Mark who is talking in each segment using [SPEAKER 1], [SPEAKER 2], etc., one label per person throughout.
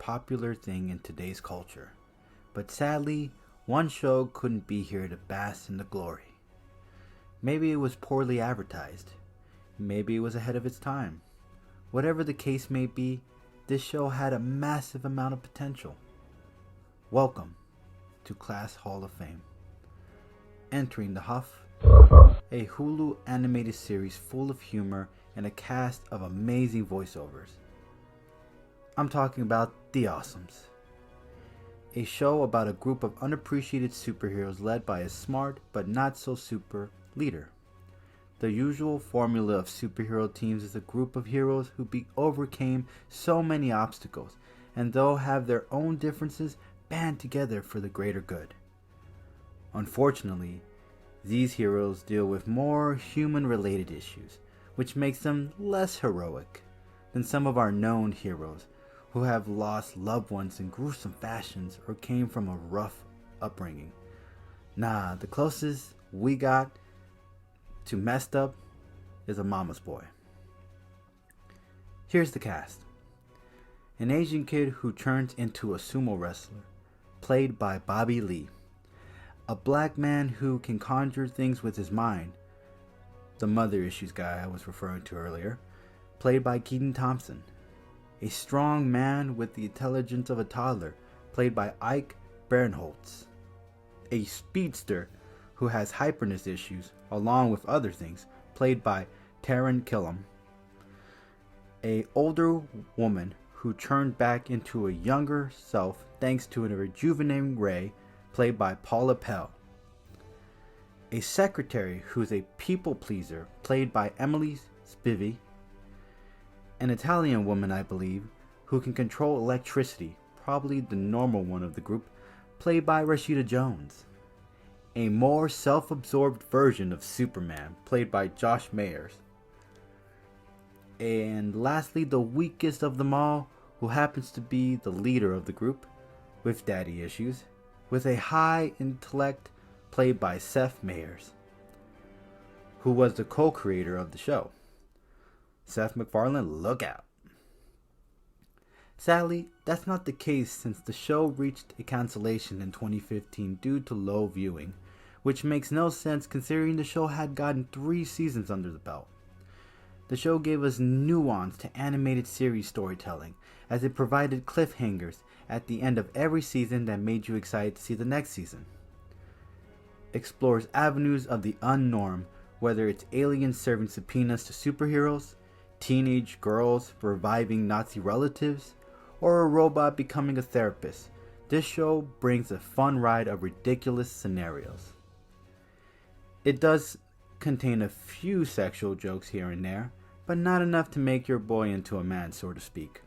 [SPEAKER 1] popular thing in today's culture. But sadly, one show couldn't be here to bask in the glory. Maybe it was poorly advertised. Maybe it was ahead of its time. Whatever the case may be, this show had a massive amount of potential. Welcome to Class Hall of Fame. Entering the Huff, a Hulu animated series full of humor and a cast of amazing voiceovers. I'm talking about The Awesomes, a show about a group of unappreciated superheroes led by a smart but not so super leader. The usual formula of superhero teams is a group of heroes who overcame so many obstacles and though have their own differences, band together for the greater good. Unfortunately, these heroes deal with more human-related issues, which makes them less heroic than some of our known heroes who have lost loved ones in gruesome fashions or came from a rough upbringing. Nah, the closest we got to messed up is a mama's boy. Here's the cast. An Asian kid who turns into a sumo wrestler, played by Bobby Lee. A black man who can conjure things with his mind, the mother issues guy I was referring to earlier, played by Keaton Thompson. A strong man with the intelligence of a toddler, played by Ike Barinholtz. A speedster who has hyperness issues, along with other things, played by Taran Killam. A older woman who turned back into a younger self thanks to a rejuvenating ray, played by Paula Pell. A secretary who's a people pleaser, played by Emily Spivey. An Italian woman, I believe, who can control electricity, probably the normal one of the group, played by Rashida Jones. A more self-absorbed version of Superman, played by Josh Mayers. And lastly, the weakest of them all, who happens to be the leader of the group, with daddy issues, with a high intellect, played by Seth Meyers, who was the co-creator of the show. Seth MacFarlane, look out. Sadly, that's not the case since the show reached a cancellation in 2015 due to low viewing, which makes no sense considering the show had gotten 3 seasons under the belt. The show gave us nuance to animated series storytelling, as it provided cliffhangers at the end of every season that made you excited to see the next season. Explores avenues of the unnorm, whether it's aliens serving subpoenas to superheroes, teenage girls reviving Nazi relatives, or a robot becoming a therapist. This show brings a fun ride of ridiculous scenarios. It does contain a few sexual jokes here and there, but not enough to make your boy into a man, so to speak.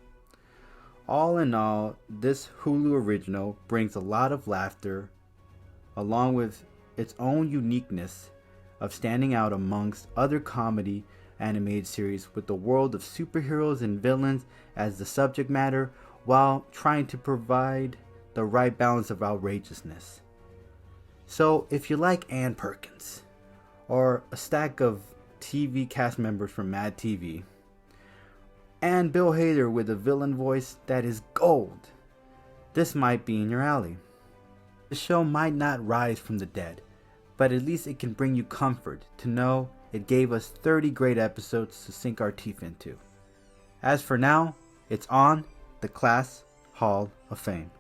[SPEAKER 1] All in all, this Hulu original brings a lot of laughter, along with its own uniqueness of standing out amongst other comedy animated series with the world of superheroes and villains as the subject matter, while trying to provide the right balance of outrageousness. So if you like Ann Perkins, or a stack of TV cast members from Mad TV, and Bill Hader with a villain voice that is gold, this might be in your alley. The show might not rise from the dead, but at least it can bring you comfort to know it gave us 30 great episodes to sink our teeth into. As for now, it's on the Class Hall of Fame.